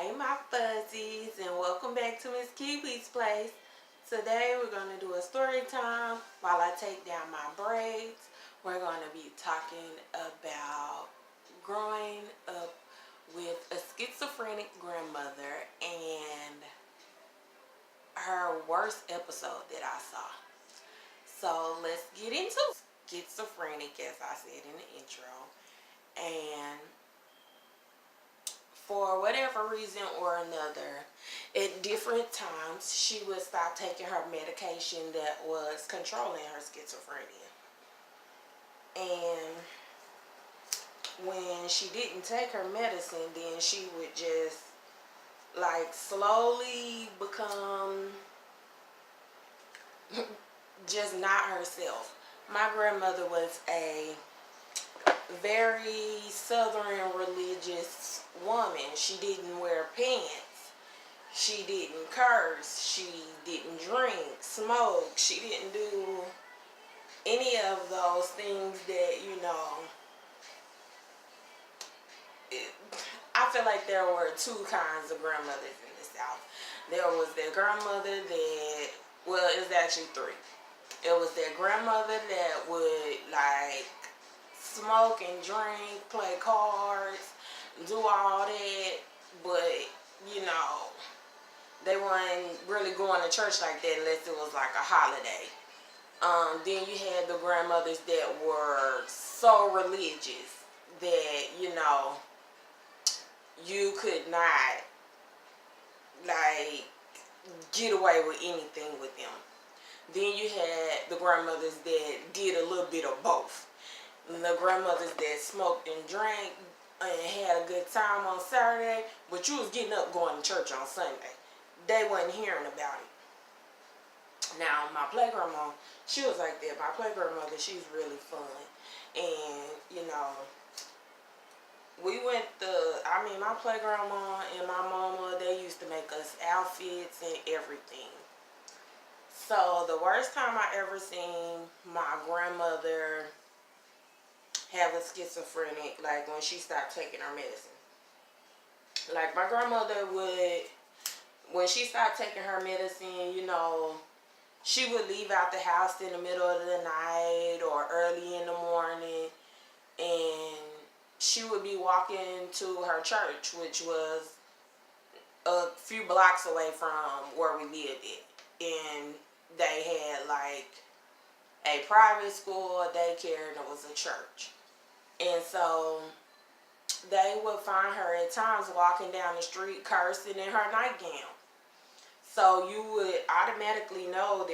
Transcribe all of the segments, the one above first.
Hey my fuzzies, and welcome back to Miss Kiwi's place. Today we're going to do a story time while I take down my braids. We're going to be talking about growing up with a schizophrenic grandmother and her worst episode that I saw. So let's get into schizophrenic, as I said in the intro. And for whatever reason or another, at different times, she would stop taking her medication that was controlling her schizophrenia. And when she didn't take her medicine, then she would just like slowly become just not herself. My grandmother was a very southern religious woman. She didn't wear pants. She didn't curse. She didn't drink, smoke. She didn't do any of those things that, I feel like there were two kinds of grandmothers in the South. There was that grandmother that, well, it was actually three. It was that grandmother that would like smoke and drink, play cards, do all that, but they weren't really going to church like that unless it was like a holiday. Then you had the grandmothers that were so religious that you could not like get away with anything with them. Then you had the grandmothers that did a little bit of both. The grandmothers that smoked and drank and had a good time on Saturday, but you was getting up going to church on Sunday. They wasn't hearing about it. Now, my play grandma, she was like that. My play grandmother, she was really fun. And, my play grandma and my mama, they used to make us outfits and everything. So, the worst time I ever seen my grandmother have a schizophrenic, like when she stopped taking her medicine. Like my grandmother would, when she stopped taking her medicine, she would leave out the house in the middle of the night or early in the morning, and she would be walking to her church, which was a few blocks away from where we lived at. And they had like a private school, a daycare, and it was a church. And so they would find her at times walking down the street cursing in her nightgown. So you would automatically know that,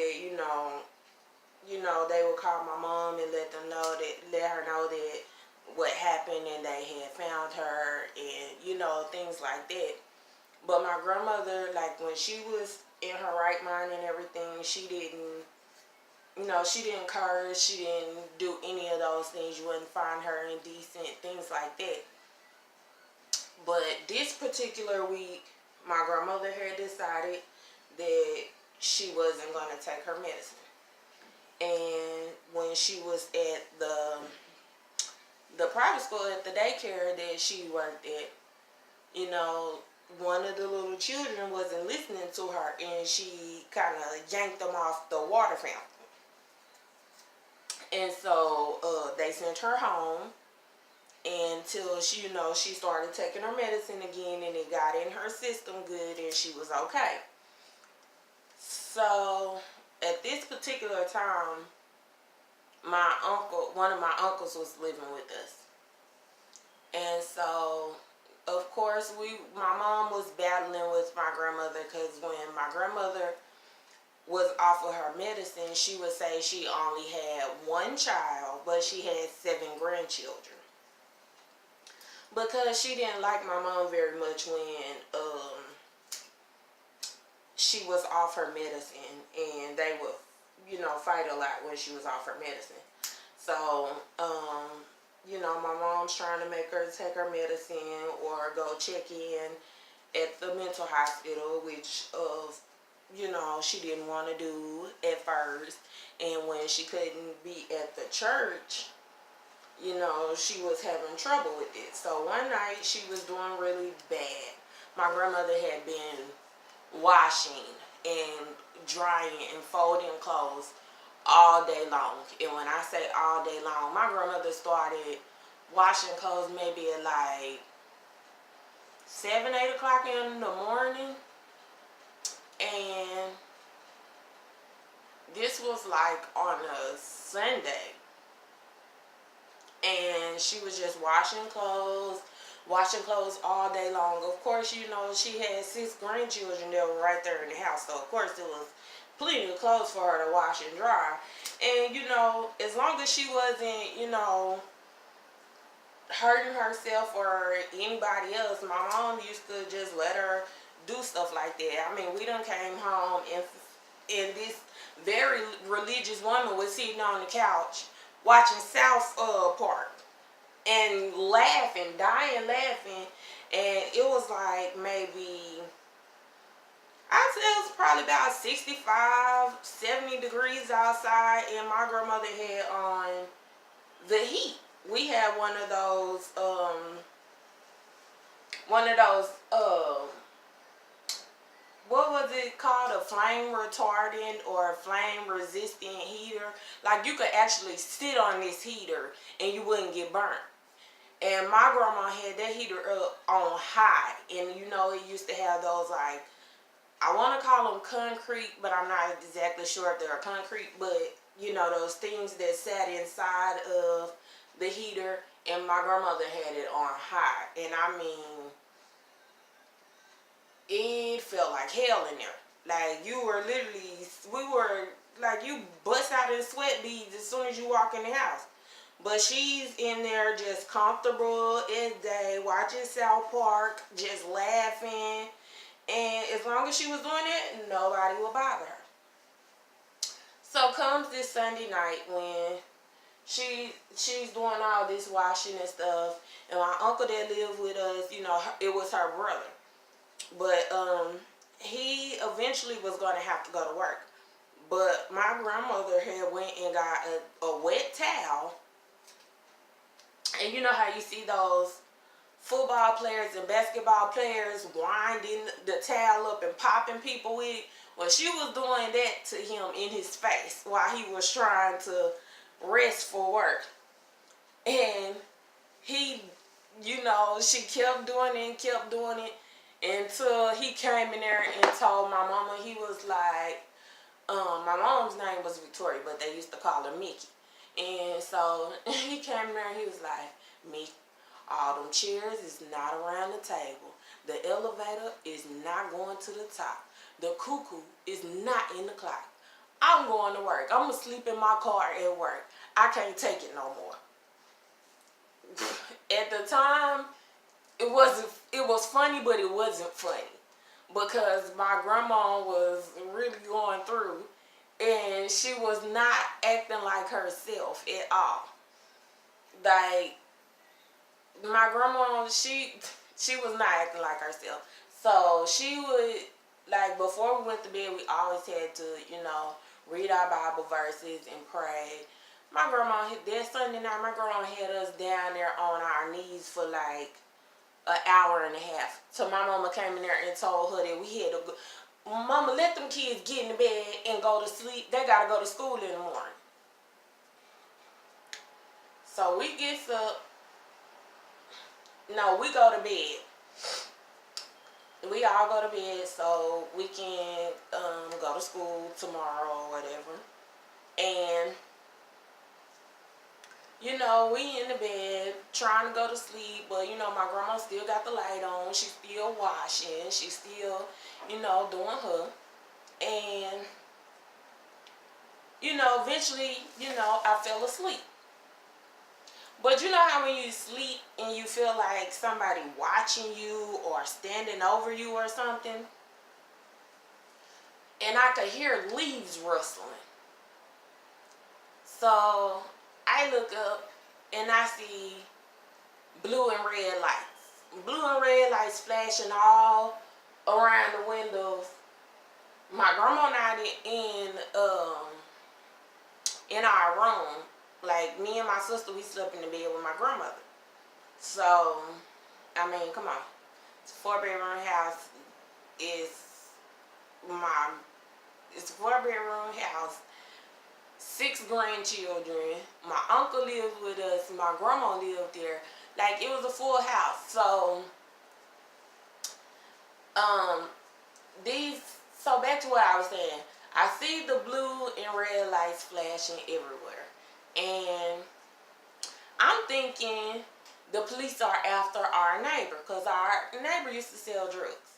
they would call my mom and let her know that what happened and they had found her and, things like that. But my grandmother, like when she was in her right mind and everything, she didn't curse, she didn't do any of those things. You wouldn't find her indecent, things like that. But this particular week, my grandmother had decided that she wasn't going to take her medicine. And when she was at the private school, at the daycare that she worked at, one of the little children wasn't listening to her, and she kind of yanked them off the water fountain. And so they sent her home until she started taking her medicine again, and it got in her system good, and she was okay. So at this particular time, one of my uncles was living with us. And so, of course, my mom was battling with my grandmother, because when my grandmother was off of her medicine, she would say she only had one child, but she had 7 grandchildren. Because she didn't like my mom very much when she was off her medicine, and they would, fight a lot when she was off her medicine. So, my mom's trying to make her take her medicine or go check in at the mental hospital, which she didn't want to do at first. And when she couldn't be at the church, she was having trouble with it. So one night she was doing really bad. my grandmother had been washing and drying and folding clothes all day long. And when I say all day long, my grandmother started washing clothes maybe at like 7, 8 o'clock in the morning. And this was like on a Sunday. And she was just washing clothes all day long. Of course, you know, she had 6 grandchildren that were right there in the house. So, of course, there was plenty of clothes for her to wash and dry. And, you know, as long as she wasn't, you know, hurting herself or anybody else, my mom used to just let her do stuff like that. I mean, we done came home and this very religious woman was sitting on the couch watching South Park and laughing, dying laughing. And it was like maybe, I'd say it was probably about 65, 70 degrees outside, and my grandmother had on the heat. We had one of those, what was it called? A flame retardant or a flame resistant heater. Like, you could actually sit on this heater and you wouldn't get burnt. And my grandma had that heater up on high. And you know, it used to have those, like, I want to call them concrete, but I'm not exactly sure if they're concrete. But, you know, those things that sat inside of the heater. And my grandmother had it on high. And I mean, it felt like hell in there. Like, you were literally, we were, like, you bust out in sweat beads as soon as you walk in the house. But she's in there just comfortable as day, watching South Park, just laughing. And as long as she was doing it, nobody would bother her. So comes this Sunday night when she's doing all this washing and stuff. And my uncle that lived with us, you know, it was her brother. But he eventually was going to have to go to work. But my grandmother had went and got a wet towel. And you know how you see those football players and basketball players winding the towel up and popping people with it? Well, she was doing that to him in his face while he was trying to rest for work. And he, you know, she kept doing it and kept doing it. Until he came in there and told my mama, he was like, my mom's name was Victoria, but they used to call her Mickey. And so he came in there and he was like, Mickey, all them chairs is not around the table. The elevator is not going to the top. The cuckoo is not in the clock. I'm going to work. I'm going to sleep in my car at work. I can't take it no more. At the time, it was funny, but it wasn't funny. Because my grandma was really going through. And she was not acting like herself at all. Like, my grandma, she was not acting like herself. So she would, like, before we went to bed, we always had to, you know, read our Bible verses and pray. My grandma, that Sunday night, my grandma had us down there on our knees for like an hour and a half. So my mama came in there and told her that we had to go. Mama, let them kids get in the bed and go to sleep. They got to go to school in the morning. So we gets up. No, we go to bed. We all go to bed so we can go to school tomorrow or whatever. And, you know, we in the bed trying to go to sleep. But, you know, my grandma still got the light on. She's still washing. She's still, you know, doing her. And, you know, eventually, you know, I fell asleep. But you know how when you sleep and you feel like somebody watching you or standing over you or something? And I could hear leaves rustling. So I look up and I see blue and red lights. Blue and red lights flashing all around the windows. My grandma and I in our room. Like, me and my sister, we slept in the bed with my grandmother. So, I mean, come on. 4-bedroom house is my, it's a 4-bedroom house, 6 grandchildren. My uncle lived with us. My grandma lived there. Like, it was a full house. So, these, so back to what I was saying. I see the blue and red lights flashing everywhere. And I'm thinking the police are after our neighbor, because our neighbor used to sell drugs.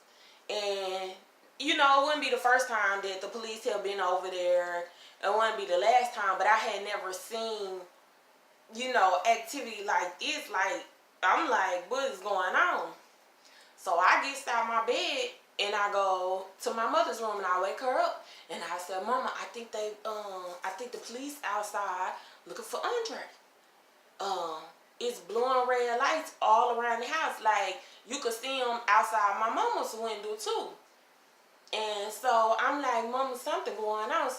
And, you know, it wouldn't be the first time that the police have been over there. It wouldn't be the last time, but I had never seen, you know, activity like this. Like, I'm like, what is going on? So I get out of my bed and I go to my mother's room and I wake her up and I said, Mama, I think the police outside looking for Andre. It's blue and red lights all around the house. Like, you could see them outside my mama's window too. And so I'm like, Mama, something going on.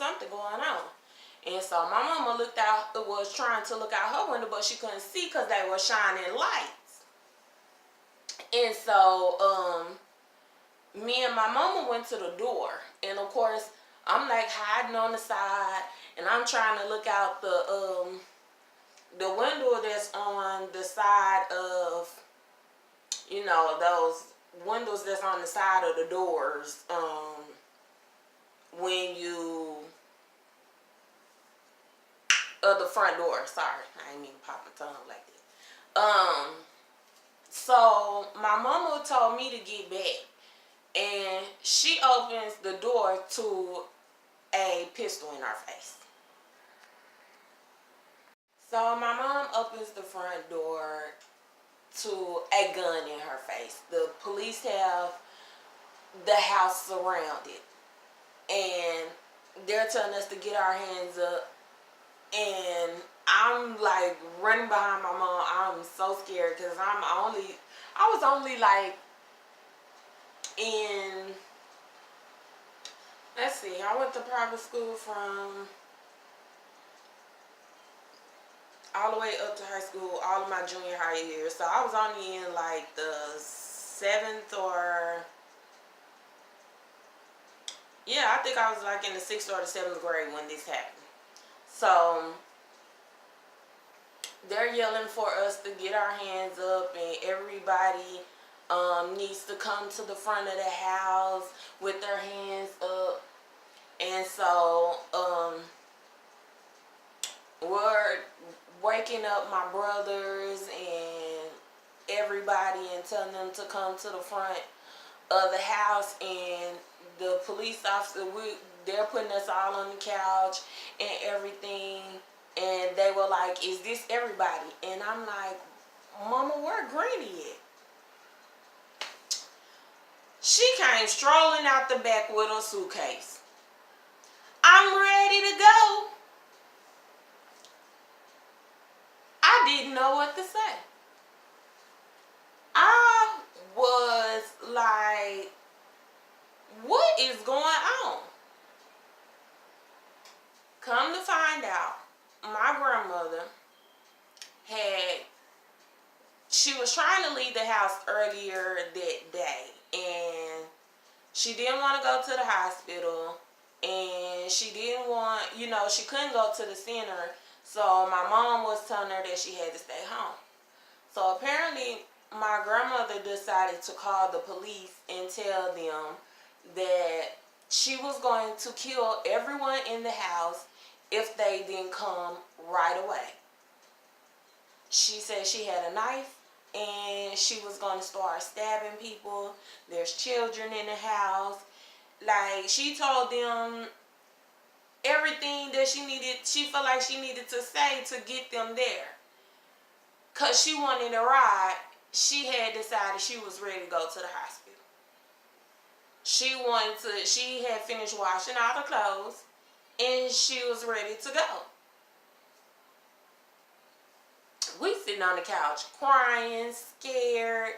And so my mama was trying to look out her window, but she couldn't see because they were shining lights. And so me and my mama went to the door. And of course, I'm like hiding on the side, and I'm trying to look out the window that's on the side of, you know, those windows that's on the side of the doors, when you, the front door, sorry, I ain't even pop my tongue like that. So my mama told me to get back, and she opens the door to a pistol in our face. So my mom opens the front door to a gun in her face. The police have the house surrounded, and they're telling us to get our hands up. And I'm like running behind my mom. I'm so scared because I was only like in, let's see, I went to private school from all the way up to high school, all of my junior high years. So I was only in like the 7th or, yeah, I think I was like in the 6th or the 7th grade when this happened. So they're yelling for us to get our hands up, and everybody needs to come to the front of the house with their hands up. And so we're waking up my brothers and everybody and telling them to come to the front of the house. And the police officer, they're putting us all on the couch and everything. And they were like, is this everybody? And I'm like, Mama, where Granny at? She came strolling out the back with her suitcase. I'm ready to go. I didn't know what to say. I was like, what is going on? Come to find out, my grandmother she was trying to leave the house earlier that day, and she didn't want to go to the hospital, and she didn't want, you know, she couldn't go to the center, so my mom was telling her that she had to stay home. So apparently my grandmother decided to call the police and tell them that she was going to kill everyone in the house if they didn't come right away. She said she had a knife and she was going to start stabbing people. There's children in the house. Like, she told them everything that she needed, she felt like she needed to say to get them there. Because she wanted a ride. She had decided she was ready to go to the hospital. She had finished washing all the clothes and she was ready to go. We sitting on the couch crying, scared,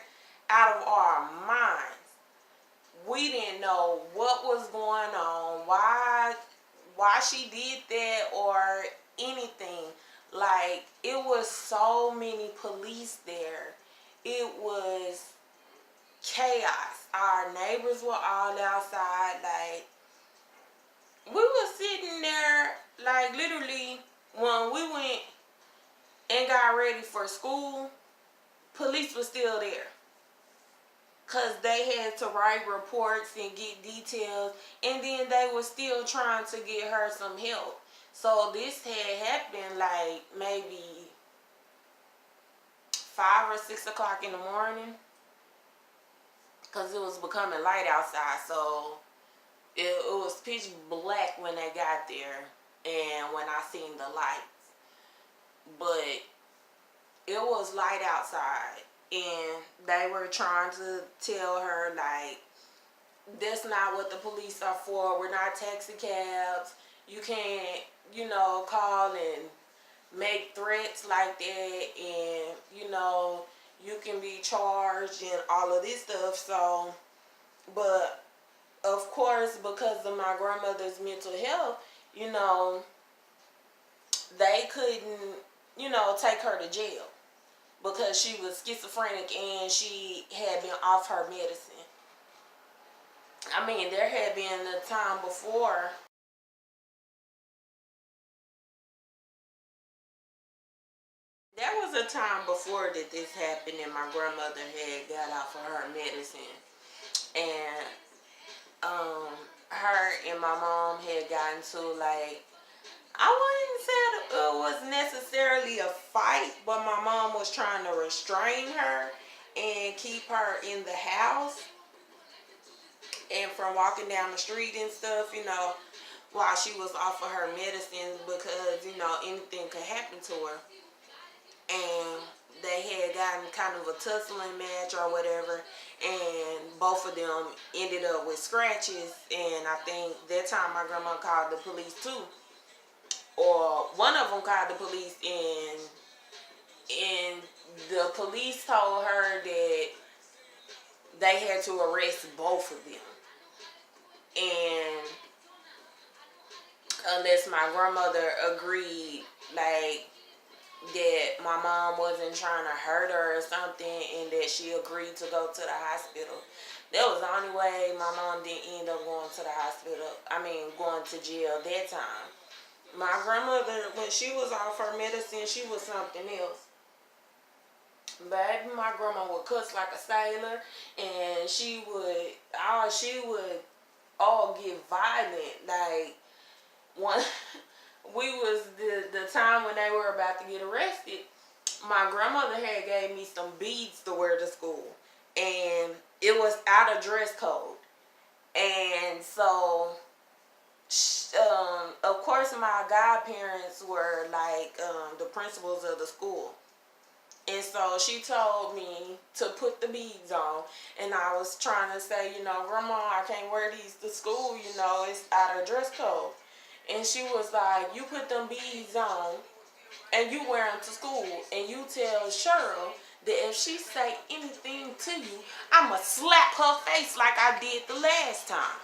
out of our minds. We didn't know what was going on, why she did that or anything. Like, it was so many police there. It was chaos. Our neighbors were all outside. Like, we were sitting there, like, literally, when we went and got ready for school, police was still there. Because they had to write reports and get details. And then they were still trying to get her some help. So this had happened, like, maybe 5 or 6 o'clock in the morning. Because it was becoming light outside. So it was pitch black when they got there. And when I seen the lights. But it was light outside. And they were trying to tell her, like, that's not what the police are for. We're not taxi cabs. You can't, call and make threats like that. And, you can be charged and all of this stuff. So, but, of course, because of my grandmother's mental health, they couldn't, take her to jail. Because she was schizophrenic and she had been off her medicine. I mean, there had been a time before. There was a time before that this happened and my grandmother had got off of her medicine. And her and my mom had gotten to, like, I wouldn't say it was necessarily a fight, but my mom was trying to restrain her and keep her in the house and from walking down the street and stuff, while she was off of her medicines because, anything could happen to her. And they had gotten kind of a tussling match or whatever, and both of them ended up with scratches. And I think that time my grandma called the police too. Or one of them called the police, and the police told her that they had to arrest both of them. And unless my grandmother agreed, like, that my mom wasn't trying to hurt her or something, and that she agreed to go to the hospital. That was the only way my mom didn't end up going to the hospital. Going to jail that time. My grandmother, when she was off her medicine, she was something else. Baby, my grandma would cuss like a sailor, and she would all get violent. Like, one, we was the time when they were about to get arrested, my grandmother had gave me some beads to wear to school, and it was out of dress code. And so, of course, my godparents were like the principals of the school. And so she told me to put the beads on. And I was trying to say, Grandma, I can't wear these to school, it's out of dress code. And she was like, you put them beads on and you wear them to school. And you tell Cheryl that if she say anything to you, I'ma slap her face like I did the last time.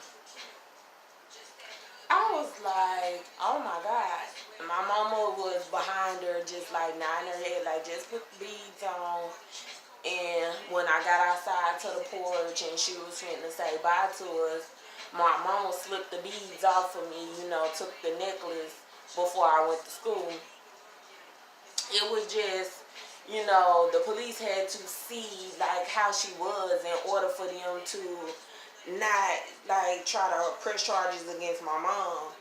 I was like, oh my God. My mama was behind her, just like nodding her head, like, just put the beads on. And when I got outside to the porch and she was finna say bye to us, my mama slipped the beads off of me, took the necklace before I went to school. It was just, the police had to see, like, how she was in order for them to not, like, try to press charges against my mom.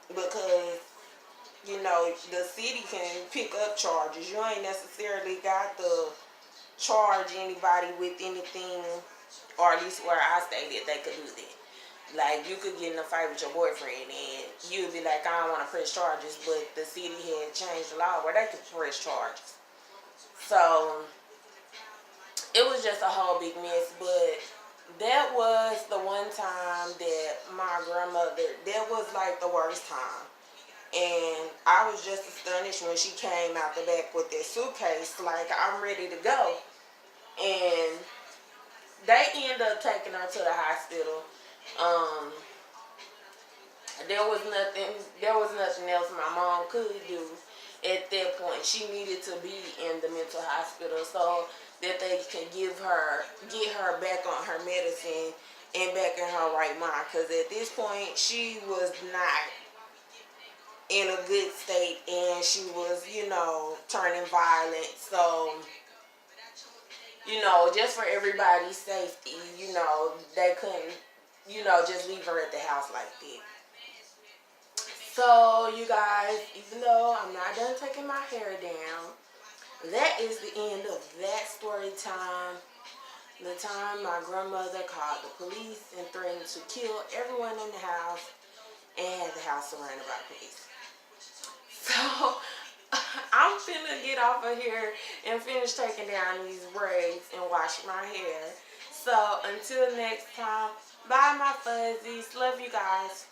Because, the city can pick up charges. You ain't necessarily got to charge anybody with anything, or at least where I stayed that they could do that. Like, you could get in a fight with your boyfriend and you'd be like, I don't want to press charges, but the city had changed the law where they could press charges. So, it was just a whole big mess. But that was the one time that my grandmother, that was like the worst time. And I was just astonished when she came out the back with that suitcase, like, I'm ready to go. And they ended up taking her to the hospital. There was nothing else my mom could do. at that point. She needed to be in the mental hospital so that they can get her back on her medicine and back in her right mind. Because at this point, she was not in a good state, and she was, turning violent. So, just for everybody's safety, they couldn't, just leave her at the house like that. So, you guys, even though I'm not done taking my hair down, that is the end of that story time. The time my grandmother called the police and threatened to kill everyone in the house and had the house surrounded by police. So, I'm finna get off of here and finish taking down these braids and wash my hair. So, until next time, bye my fuzzies. Love you guys.